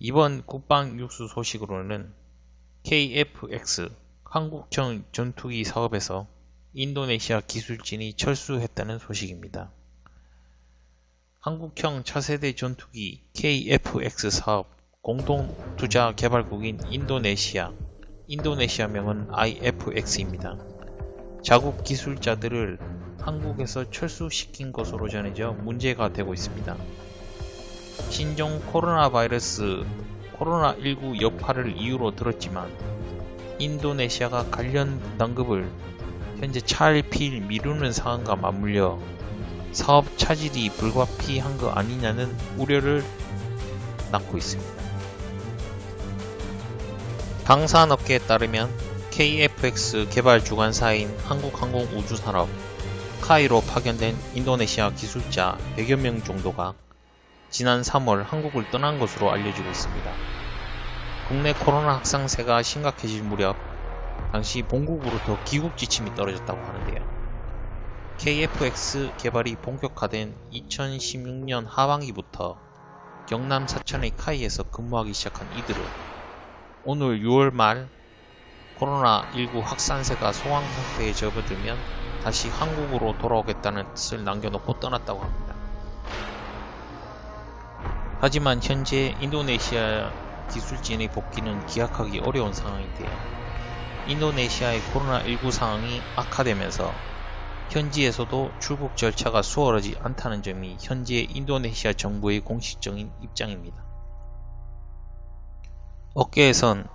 이번 국방 뉴스 소식으로는 KF-X 한국형 전투기 사업에서 인도네시아 기술진이 철수했다는 소식입니다. 한국형 차세대 전투기 KF-X 사업 공동 투자 개발국인 인도네시아명은 IFX입니다. 자국 기술자들을 한국에서 철수시킨 것으로 전해져 문제가 되고 있습니다. 신종 코로나19 여파를 이유로 들었지만 인도네시아가 관련 부담금을 현재 차일피일 미루는 상황과 맞물려 사업 차질이 불가피한 거 아니냐는 우려를 낳고 있습니다. 방산업계에 따르면 KF-X 개발 주관사인 한국항공우주산업 카이로 파견된 인도네시아 기술자 100여 명 정도가 지난 3월 한국을 떠난 것으로 알려지고 있습니다. 국내 코로나 확산세가 심각해질 무렵 당시 본국으로부터 귀국 지침이 떨어졌다고 하는데요. KF-X 개발이 본격화된 2016년 하반기부터 경남 사천의 카이에서 근무하기 시작한 이들은 오늘 6월 말 코로나19 확산세가 소강 상태에 접어들면 다시 한국으로 돌아오겠다는 뜻을 남겨놓고 떠났다고 합니다. 하지만 현재 인도네시아 기술진의 복귀는 기약하기 어려운 상황인데요. 인도네시아의 코로나19 상황이 악화되면서 현지에서도 출국 절차가 수월하지 않다는 점이 현재 인도네시아 정부의 공식적인 입장입니다. 업계에선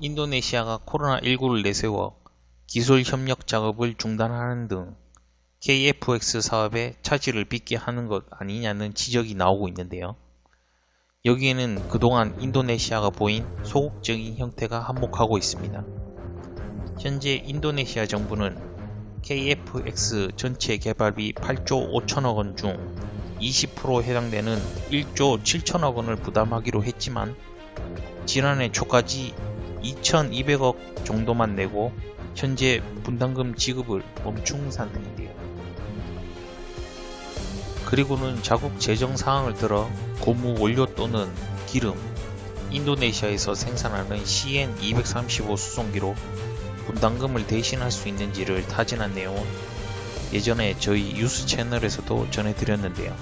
인도네시아가 코로나19를 내세워 기술 협력 작업을 중단하는 등 KF-X 사업에 차질을 빚게 하는 것 아니냐는 지적이 나오고 있는데요. 여기에는 그동안 인도네시아가 보인 소극적인 형태가 한몫하고 있습니다. 현재 인도네시아 정부는 KF-X 전체 개발비 8조 5천억 원 중 20% 해당되는 1조 7천억 원을 부담하기로 했지만 지난해 초까지 2,200억 정도만 내고 현재 분담금 지급을 멈춘 상태인데요. 그리고는 자국 재정 상황을 들어 고무 원료 또는 기름, 인도네시아에서 생산하는 CN235 수송기로 분담금을 대신할 수 있는지를 타진한 내용은 예전에 저희 뉴스 채널에서도 전해드렸는데요.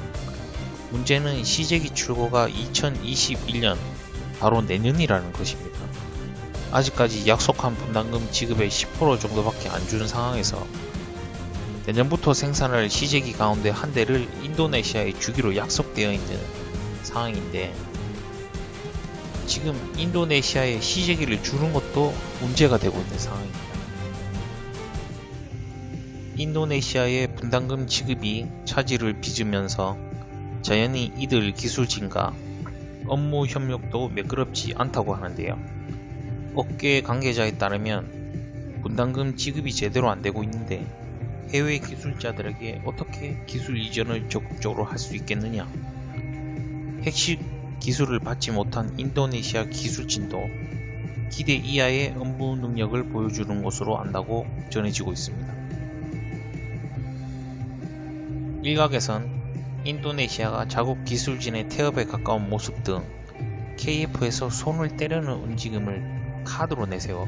문제는 시제기 출고가 2021년 바로 내년이라는 것입니다. 아직까지 약속한 분담금 지급의 10% 정도밖에 안 주는 상황에서 내년부터 생산할 시제기 가운데 한 대를 인도네시아에 주기로 약속되어 있는 상황인데 지금 인도네시아에 시제기를 주는 것도 문제가 되고 있는 상황입니다. 인도네시아의 분담금 지급이 차질을 빚으면서 자연히 이들 기술진과 업무 협력도 매끄럽지 않다고 하는데요. 업계 관계자에 따르면 분담금 지급이 제대로 안 되고 있는데 해외 기술자들에게 어떻게 기술 이전을 적극적으로 할 수 있겠느냐? 핵심 기술을 받지 못한 인도네시아 기술진도 기대 이하의 업무 능력을 보여주는 것으로 안다고 전해지고 있습니다. 일각에선 인도네시아가 자국 기술진의 태업에 가까운 모습 등 KF에서 손을 떼려는 움직임을 카드로 내세워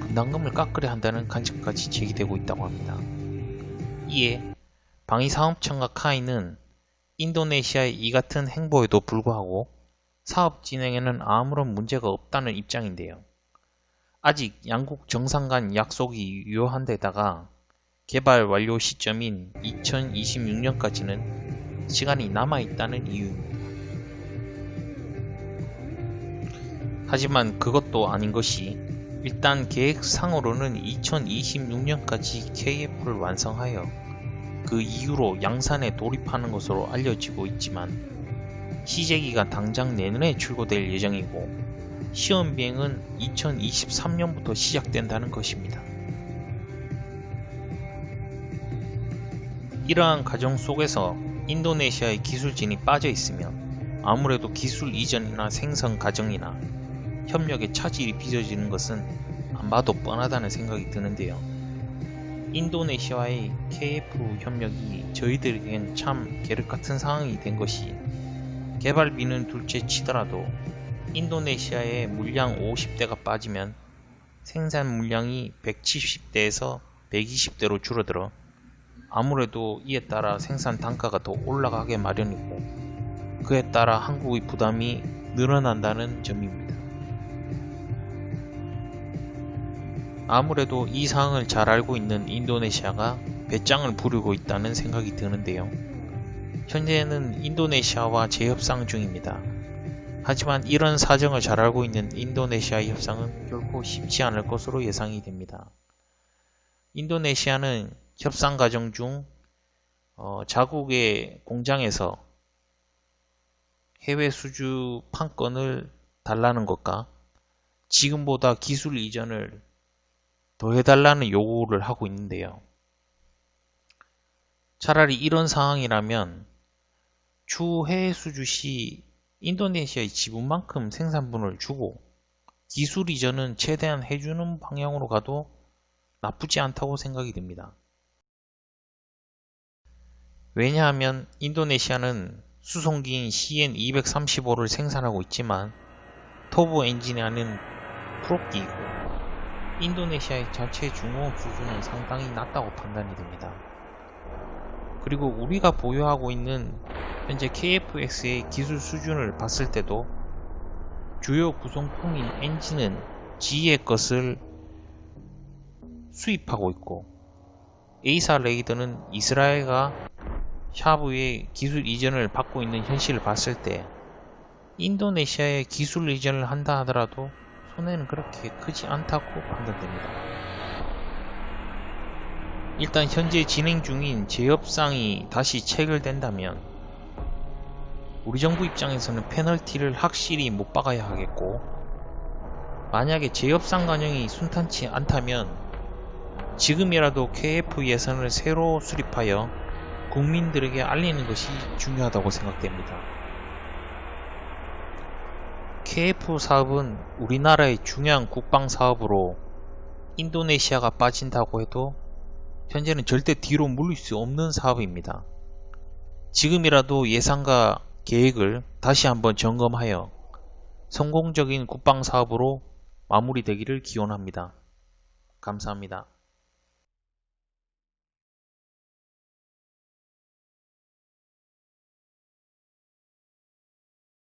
분담금을 깎으려 한다는 관측까지 제기되고 있다고 합니다. 이에 방위사업청과 카이는 인도네시아의 이 같은 행보에도 불구하고 사업 진행에는 아무런 문제가 없다는 입장인데요. 아직 양국 정상 간 약속이 유효한 데다가 개발 완료 시점인 2026년까지는 시간이 남아있다는 이유입니다. 하지만 그것도 아닌 것이 일단 계획상으로는 2026년까지 KF를 완성하여 그 이후로 양산에 돌입하는 것으로 알려지고 있지만 시제기가 당장 내년에 출고될 예정이고 시험 비행은 2023년부터 시작된다는 것입니다. 이러한 과정 속에서 인도네시아의 기술진이 빠져 있으면 아무래도 기술 이전이나 생성 과정이나 협력에 차질이 빚어지는 것은 안 봐도 뻔하다는 생각이 드는데요. 인도네시아와의 KF 협력이 저희들에겐 참 계륵 같은 상황이 된 것이 개발비는 둘째 치더라도 인도네시아의 물량 50대가 빠지면 생산 물량이 170대에서 120대로 줄어들어 아무래도 이에 따라 생산 단가가 더 올라가게 마련이고 그에 따라 한국의 부담이 늘어난다는 점입니다. 아무래도 이 상황을 잘 알고 있는 인도네시아가 배짱을 부리고 있다는 생각이 드는데요. 현재는 인도네시아와 재협상 중입니다. 하지만 이런 사정을 잘 알고 있는 인도네시아의 협상은 결코 쉽지 않을 것으로 예상이 됩니다. 인도네시아는 협상 과정 중 자국의 공장에서 해외 수주 판권을 달라는 것과 지금보다 기술 이전을 더 해달라는 요구를 하고 있는데요. 차라리 이런 상황이라면 추후 해외 수주 시 인도네시아의 지분만큼 생산분을 주고 기술 이전은 최대한 해주는 방향으로 가도 나쁘지 않다고 생각이 듭니다. 왜냐하면 인도네시아는 수송기인 CN235를 생산하고 있지만 터보 엔진이 아닌 프롭기이고 인도네시아의 자체 중공업 수준은 상당히 낮다고 판단이 됩니다. 그리고 우리가 보유하고 있는 현재 KF-X의 기술 수준을 봤을 때도 주요 구성품인 엔진은 GE의 것을 수입하고 있고 A사 레이더는 이스라엘과 샤브의 기술 이전을 받고 있는 현실을 봤을 때 인도네시아의 기술 이전을 한다 하더라도 손해는 그렇게 크지 않다고 판단됩니다. 일단 현재 진행 중인 재협상이 다시 체결된다면 우리 정부 입장에서는 페널티를 확실히 못 박아야 하겠고, 만약에 재협상 과정이 순탄치 않다면 지금이라도 KF 예산을 새로 수립하여 국민들에게 알리는 것이 중요하다고 생각됩니다. KF 사업은 우리나라의 중요한 국방 사업으로 인도네시아가 빠진다고 해도 현재는 절대 뒤로 물릴 수 없는 사업입니다. 지금이라도 예산과 계획을 다시 한번 점검하여 성공적인 국방 사업으로 마무리되기를 기원합니다. 감사합니다.